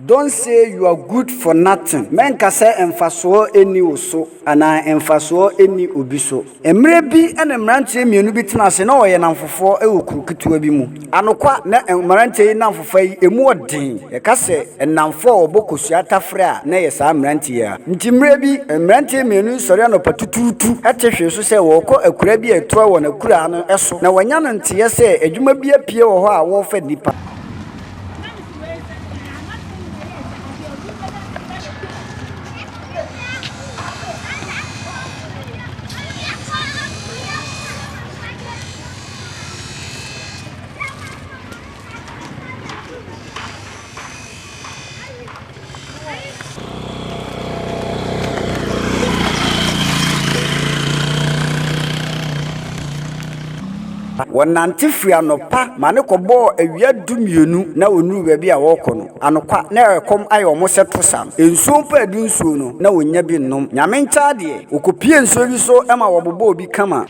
Don't say you are good for nothing. Men ka say emfaso eni oso ana emfaso eni obiso. Emre bi ene mrantie mienu bi tena se na oye namfofo e okuru ketewa bi mu. Anokwa na mrantie namfofo yi emu odin. E ka se enamfo obokosua tafre a na ye sa mrantie a. Nti mre bi mrantie mienu sori anopa tututu etehwe so se wo kɔ akura bi eto wo na kura no eso na wanya no ntie se adwuma bi apie wo ho a wo fa nipa. Wonante fia no pa mane kobo awia dumienu na onuru baabi a wokɔ no anokwa na ekom ayo mo seto sam ensuo pa adu nsuo no na wonya bi nnom nyame ncha de okopie nsuo bi so ema wobobo obi kama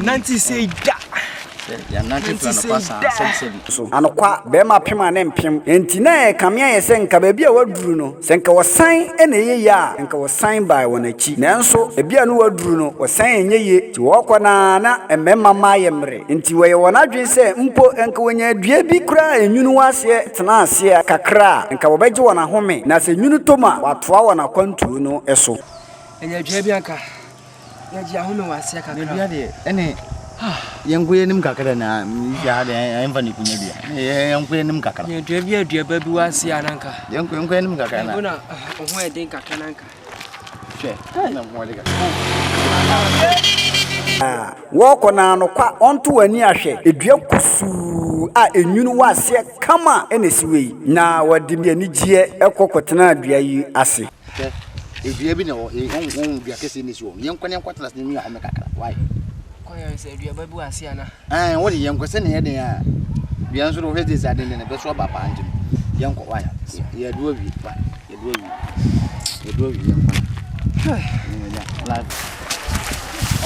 Nanti say da. Anokwa bema pema ne mpem enti na e kamea ye se nka ba bia waduru no se nka wosan ene ye ya nka wosan bai wonachi nanso e bia no waduru no wosan enye ye ti wokɔ na emmema ma ye mre enti we wonadwen se mpo nka wonya dua bi kura enwunu wase tena ase kakra nka wobɛgye wona home na se nwunu toma watoa wona kwantu no eso enya dua bi anka ya ji ahome wase kakra dua de ene yanguye nim kakara na ya da yan fani kunya biya yanguye nim kakara ya dua ba bi wase ananka yanguye nim kakara na ona ho e den kakara nanka she na mo de woko na anokwa onto wani ahwe edua kusu a enwunu wase kama enesiwe na wadi mi anigye ekokotena adua yi ase edua bi na on dua kese ni so yenkwane kwatlas ni ahome kakara why ya se dua ba bi wase ana wodi yenkwese ne yeden a bia nso ro hede sa den ne be so baba anjem yenkwa waya ya duo bi ba ya duo bi yenkwa ni ya la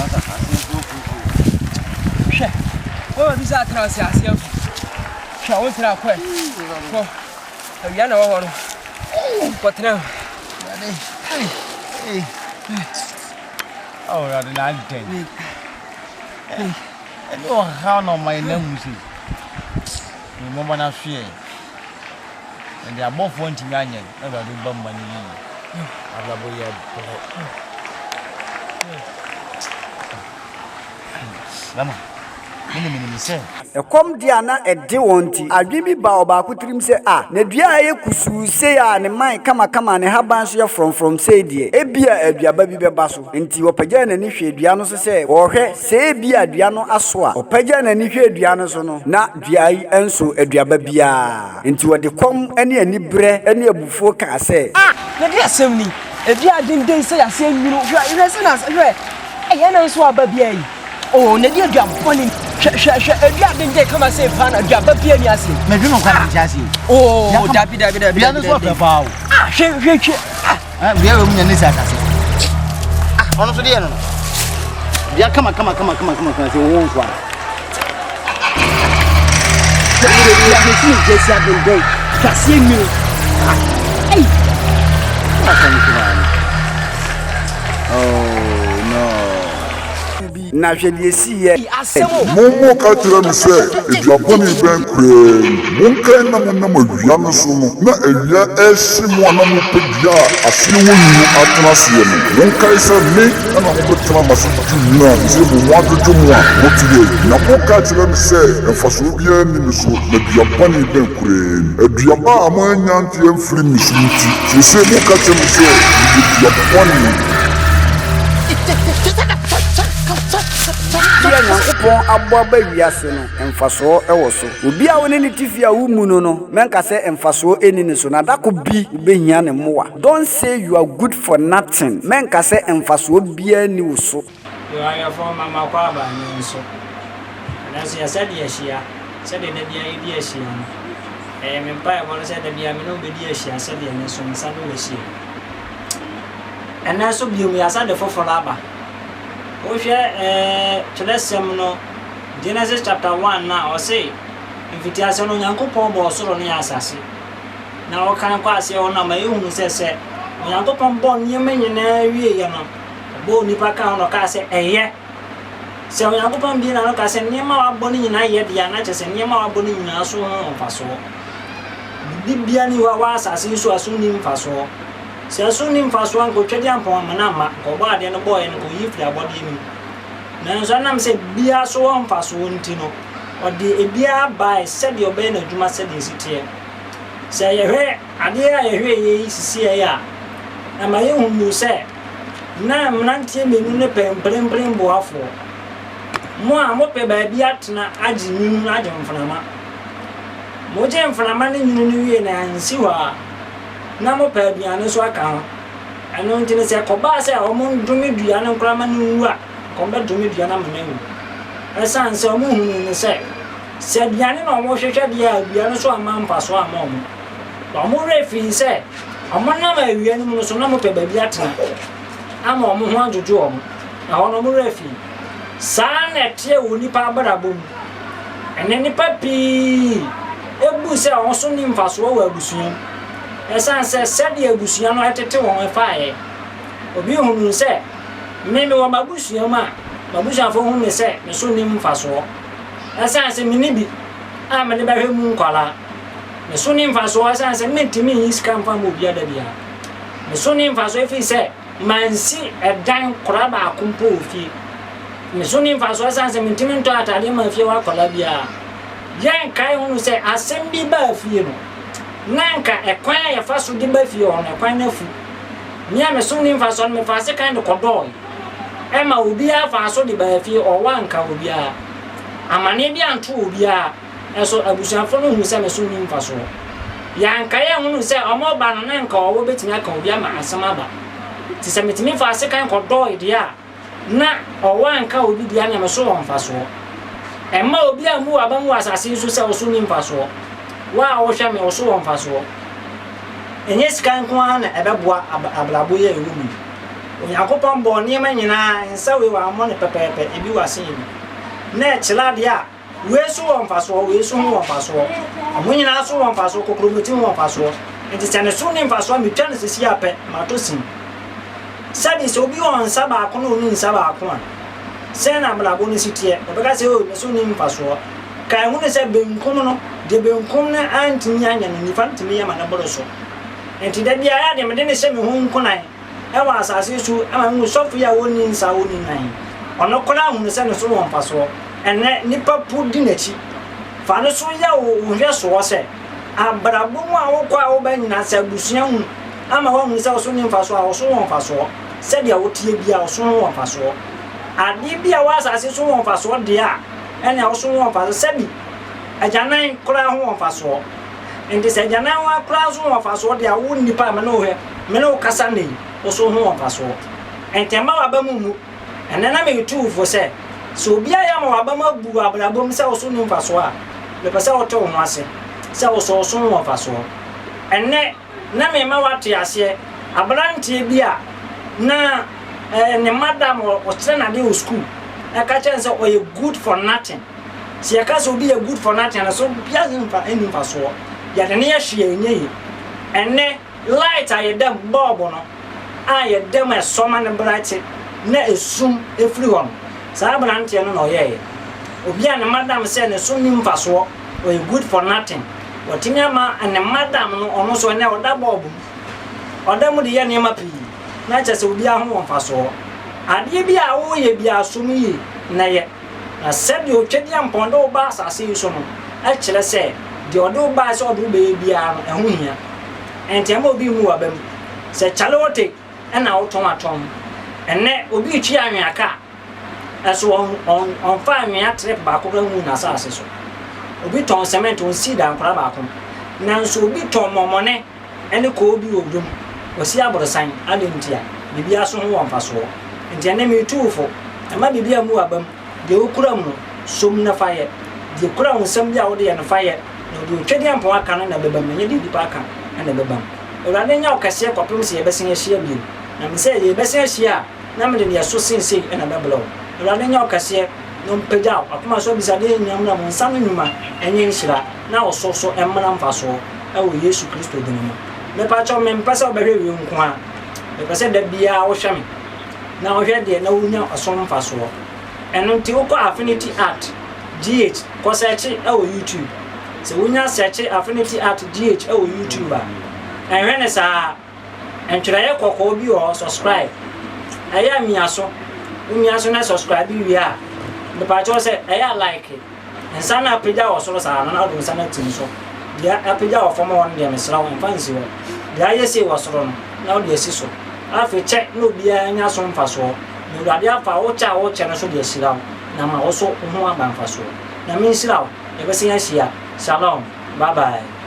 ata asin so ku she o bi sa tra se asia she o tra kwa ko ya na wo ho no ko tra ya dei oh ya de na den no how no my name is ni mo na hwe and they are both wanting anya na do bamba ni ababo ya lama mini se ekom dia na ede wonti adwe ba oba kutirim se na dua ye kusu se ya ne man kama ne haban so ye from se die ebia aduaba bi beba so nti opagya na ni hwe dua no so se wo hwe se ebia dua no aso a opagya na ni hwe dua no so no na dua yi enso aduaba bia nti wode kom ene ani bre ene abufuo ka se na dia asem ni ebia den se ya se nwuru hwe ire se na hwe eye na nso aba bia yi oh na dia dua boni she ebia den kama se fa na dua ba bia ni ase me dwuno kwa nti ase oh dabi bia no so beba o hwe bia we munya nisa ase ono so dia no bia kama se wo nso a ya me si jesi abende kasi mi ai oh no bi na hwɛ deɛ ɛsiiɛ asɛm Momo ka kyerɛ me sɛ aduabɔne bɛn koraa monkae na monam awia no so no na awia ɛhye mo a na mopɛ dua a aseɛ wɔ nwunu atena aseɛ no monkae sɛ me ɛna mobɛtena m'ase dwo nwunu a sɛ mo ho adwodwo mo a mote yɛ na moka kyerɛ me sɛ mfasoɔ biara nni me so na aduabɔne bɛn koraa aduaba a moanya nteɛ mfiri me so nti seesei moka kyerɛ me sɛ mede aduabɔne deɛ nyankopɔn abɔ aba wiase no mfasoɔ ɛwɔ so obi a wone ne tifi a womu no mɛnka sɛ mfasoɔ ɛni ne so na dako bi wobɛhia ne mmoa don't say you are good for nothing mɛnka sɛ mfasoɔ biara ni wo so you are your former mama kwaba nso na so yɛsɛ de ahyia sɛ de da bia yɛdi ahyia no me mpa ɛbɔ no sɛ da bia me no bɛdi ahyia sɛ de ne so nsa no ahyia ɛna so biom yɛasa de foforɔ aba wohwɛ kyerɛsɛm no Genesis chapter 1 na ɔse mfitiase no Nyankopɔn bɔ ɔsoro ne asase na ɔkan kɔ ase ɔna ma yɛhunu sɛ Nyankopɔn bɔ nneɛma nyinaa wie yɛ no bɔ nipa ka no ka sɛ ɛyɛ sɛ Nyankopɔn bi na no ka sɛ nneɛma wabɔ ne nyinaa yɛ deɛ na kyɛ sɛ nneɛma wabɔ ne nyinaa so ho mfasoɔ bibia ni wa asase so aso ni mfasoɔ sɛ aso ni mfasoɔ nkotwa di ampɔn mana ma kɔbɔ ade no bɔɔ yɛ no kɔyi firi abɔde ni nanso anam sɛ bia so wɔ mfasoɔ nti no ɔde ebia bae sɛdeɛ ɔbɛyɛ n'adwuma sɛdeɛ siteɛ sɛ yɛhwɛ adeɛ a yɛhwɛ yɛ sisi yɛ a na ma yɛhunu sɛ na mmeranteɛ mmienu ne pɛ mprempren boafoɔ mo a mopɛ baabi atena agye nwunu agye mframa mogye mframa ne nwunu no wie na ansi hɔ a na mopɛ aduane so aka ho ɛno nti ne sɛ kɔbaa sɛ ɔmo ndome dua no nkorama no nwu a kɔmbɛdome dua no amana wu ɛsiane sɛ ɔmo hunu ne sɛ aduane na ɔmo hwehwɛ deɛ a dua no so ama mpa so ama ɔmo werɛ fii sɛ ɔmo nam awia no mu no so na mopɛ baabi atena ama ɔmo ho adwodwo ɔmo na hɔ no ɔmo werɛ fii saa na ɛteɛ wɔ nipa abrabɔ mu ɛne nipa pii ebu sɛ ɔmo so ne mfasoɔ wɔ abusua ɛsan sɛ sɛdeɛ abusua no ɛtete wɔn ɛfaeɛ obi hunu sɛ me wɔ mabusua mu a mabusuafo hu me sɛ me so ne mfasoɔ ɛsan sɛ me ne bi a me de bɛhwɛ mu nkwala me so ne mfasoɔ ɛsan sɛ mentimi yi sika mfa ma obi ada bia me so ne mfasoɔ ɛfiri sɛ mansi ɛdan kora baako mpo ofie me so ne mfasoɔ ɛsan sɛ mentimi ntɔ atadeɛ ma fie wɔ akɔla bia yɛn kae hunu sɛ asɛm bi ba fie no nanka ekwan ya faso de ba fie on ekwan na fu mia me so ni faso me fa se kan de kodoi e ma obi a faso de ba fie o wanka obi a amane bi anto obi a eso abusuafo no hu se me so ni faso yanka ya hunu se o mo ba no nanka o betimi aka obi ama asama ba ti se metimi fa se kan kodoi de a na o wanka obi dia na me so on faso e ma obi a mu aba mu asase so se o so ni faso wa wo hwɛ me wo so wɔ mfasoɔ enye sika nko a na ɛbɛboa abrabo yɛ ewu mu Onyankopɔn bɔ nneɛma nyinaa nsa we wa amɔ ne pɛpɛɛpɛ ebi wa sen na ɛkyela de a we so wɔ mfasoɔ we so wɔ mfasoɔ ɔmo nyinaa so wɔ mfasoɔ kokromoti wɔ mfasoɔ nti sɛ ne so ne mfasoɔ metwa ne sisi apɛ ma to sin sɛde sɛ obi wɔ nsa baako na oni nsa baako a sɛ na abrabo ne siteɛ ɔbɛka sɛ o ne so ne mfasoɔ kan hu ne sɛ benkum no de benkum na antimi anya no nifa ntimi yama na boro so enti da bia ya de me de ne hyɛ me ho nkonan e wa asase so ama mu sofu ya woni nsa woni nan ono kona hu ne sɛ ne so won paso ene nipa pu di nachi fa ne so ya wo hwɛ so wɔ sɛ abrabo mu a wo kwa wo ba nyina sɛ busua hu ama wo hu sɛ wo so ne mfaso a wo so won paso sɛ de wo tie bia wo so won paso ade bia wa asase so won paso de a ene wo so won paso sɛ bi ajanan kura ho mfaso enti sɛ ajanan wa kura so ho mfaso de a wo nipa me no hɛ me no kasa nei wo so ho mfaso enti ma wa ba mu ene na me tu fo sɛ so bia ya ma wa ba ma bu abrabom sɛ wo so ni mfaso a le pɛ sɛ wo te wo ho ase sɛ wo so ho mfaso ene na me ma wa te ase abrantie bia na ne madam wo kyerɛ na de wo school aka kyerɛ sɛ o good for nothing si akaso be a good for nothing and so biazin fa eni fa so ya de ne ya hwe enye enne light aye dem bulb no aye dem e soma ne bright na esum efiri hon saa brantie no ye obi an madam say ne so nim faso o good for nothing watimi ama an madam no ono so ne oda bobu oda mu de ye ne ma pi na cha se obi ahụ faso ade bi a wo ye bi asom yi na ye na said you twedi ampondo ba asase so no a kire se de odo ba se odo be bia no ehu hia enti ma obi mu abam se chalote na auton aton enne obi twi anwaka aso on fa anwia trip ba ko mu na asase so obi ton cement on seed ankora ba ko nanso obi ton momone ene ko obi odum osi aborosan adentia bibia so ho wonfaso enti ene me tuufo ama bibia mu abam de okura mu som na faye de kura wo sam bia wo de na faye no de twedi ampo aka no na bebam nye de dipa aka na bebam ewrade nya okase kopem se yebesen ahia bi na me se yebesen ahia na me de so sense na beblo ewrade nya okase no mpegya akoma so bisade nyam na mo nsam nyuma enye nhira na ososo emmra mfaso ewo Yesu Kristo dinimo me pa cho me mpasa obehwe wi nko a me pese da bia wo hwe me na wo hwe de na wonya osom mfaso eno nti wo ko Affinity Art GH ko search ewo YouTube se wonya search Affinity Art GH ewo YouTube a enhwe ne sa entwere ye kokko bi o subscribe aya miaso na subscribe wi a me pa cho se aya like ensa na page wo so sa na do sana tin so ya apija wo form one dia mesra wo fancy wo ya yesi wo so no na wo de esi so afi check no bia nya so mfaso no rade afa wo cha wo che no so de esira na ma wo so ho aba mfaso na me nsira wo e be se ya hia shalom bye bye